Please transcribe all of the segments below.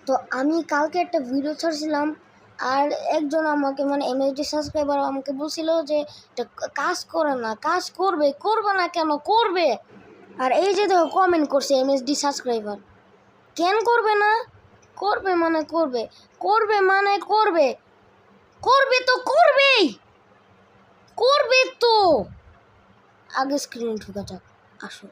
তো আমি কালকে একটা ভিডিও ছাড়ছিলাম, আর একজন আমাকে মানে এমএসডি সাবস্ক্রাইবার আমাকে বলছিল যে এটা কাজ করে না, কাজ করবে না কেন করবে। আর এই যে দেখো কমেন্ট করছে এমএসডি সাবস্ক্রাইবার, কেন করবে না? করবে মানে করবে, করবে মানে করবে, করবে তো করবেই, করবে তো। আগে স্ক্রিনে ঢুকা যাক, আসো।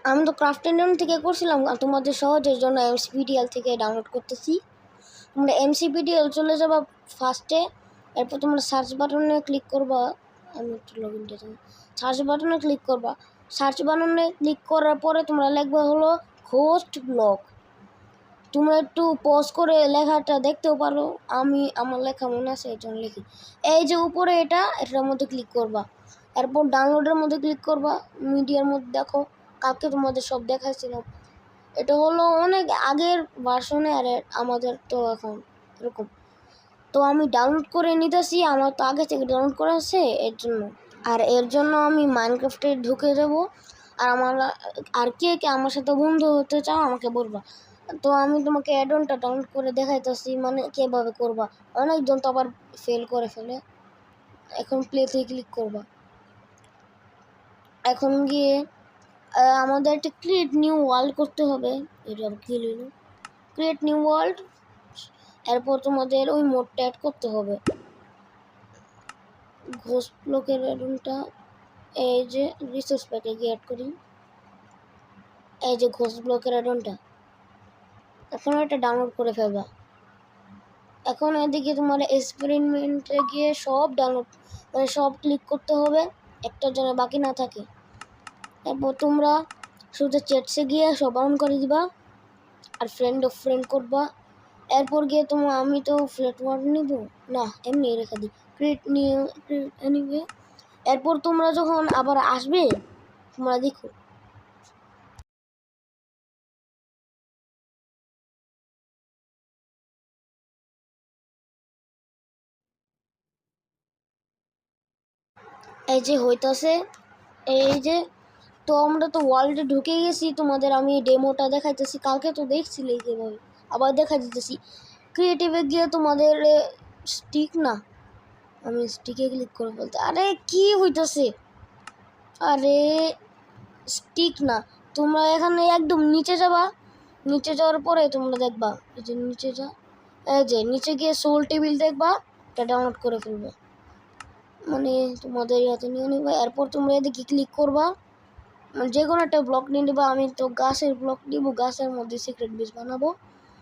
আমি তো ক্রাফট ইন্ডিয়ান থেকে করছিলাম, তোমাদের সহজের জন্য এমসিপিডিএল থেকে ডাউনলোড করতেছি। তোমরা এমসিপিডিএল চলে যাবা ফার্স্টে, এরপর তোমরা সার্চ বাটনে ক্লিক করবা। আমি একটু লগ ইন দিয়ে সার্চ বাটনে ক্লিক করবা। সার্চ বাটনে ক্লিক করার পরে তোমরা লিখবা হলো হোস্ট ব্লগ। তোমরা একটু পজ করে লেখাটা দেখতেও পারো, আমি আমার লেখা মনে আছে এই জন্য লিখি। এই যে উপরে এটার মধ্যে ক্লিক করবা, এরপর ডাউনলোডের মধ্যে ক্লিক করবা। মিডিয়ার মধ্যে দেখো, কালকে তোমাদের সব দেখাইছিলাম। এটা হলো অনেক আগের ভার্সনে, আর আমাদের তো এখন এরকম। তো আমি ডাউনলোড করে নিতেছি, আমার তো আগে থেকে ডাউনলোড করা আছে এর জন্য। আর এর জন্য আমি মাইনক্রাফটে ঢুকে যাব। আর কে কে আমার সাথে বন্ধু হতে চাও আমাকে বলবা। তো আমি তোমাকে অ্যাডনটা ডাউনলোড করে দেখাইতেছি, মানে কীভাবে করবা। অনেকজন তো আবার ফেল করে ফেলে। এখন প্লেতে ক্লিক করবা। এখন গিয়ে আমাদের একটা ক্রিয়েট নিউ ওয়ার্ল্ড করতে হবে। এটা কি হলো, ক্রিয়েট নিউ ওয়ার্ল্ড। এরপর তোমাদের ওই মোডটা অ্যাড করতে হবে, ঘোস্ট ব্লকের অ্যাডনটা। এই যে রিসোর্স প্যাকে গিয়ে অ্যাড করি, এই যে ঘোস্ট ব্লকের অ্যাডনটা। এখন এটা ডাউনলোড করে ফেলবা। এখন এদিকে তোমার এক্সপেরিমেন্টে গিয়ে সব ডাউনলোড মানে সব ক্লিক করতে হবে, একটার জন্য বাকি না থাকে। এরপর তোমরা শুধু চ্যাটসে গিয়ে সব অন করে দিবা, আর ফ্রেন্ড অফ ফ্রেন্ড করবা। এরপর গিয়ে আমি তো ফ্ল্যাট ওয়ার্ড নিব না, এমনি রেখে দিই ক্রিয়েট নিউ এনিওয়ে। এরপর তোমরা যখন আবার আসবে, তোমরা দেখো এই যে হইতাছে, এই যে। তো আমরা তো ওয়ার্ল্ডে ঢুকে গেছি, তোমাদের আমি ডেমোটা দেখাইতেছি, কালকে তো দেখছিলে কীভাবে, আবার দেখা দিতেছি। ক্রিয়েটিভে গিয়ে তোমাদের স্টিক না, আমি স্টিকে ক্লিক করে বলতে, আরে কি হইতেছে, আরে স্টিক না। তোমরা এখানে একদম নিচে যাবা, নিচে যাওয়ার পরে তোমরা দেখবা এই যে নিচে এই যে নিচে গিয়ে সোল টেবিল দেখবা, এটা ডাউনলোড করে ফেলবে, মানে তোমাদের হাতে নিয়ে নেবে। এরপর তোমরা এদিকে ক্লিক করবা, যে কোনো একটা ব্লক নিয়ে নেবা। আমি তো গাছের ব্লক নিব, গাছের মধ্যে সিক্রেট বেস বানাবো।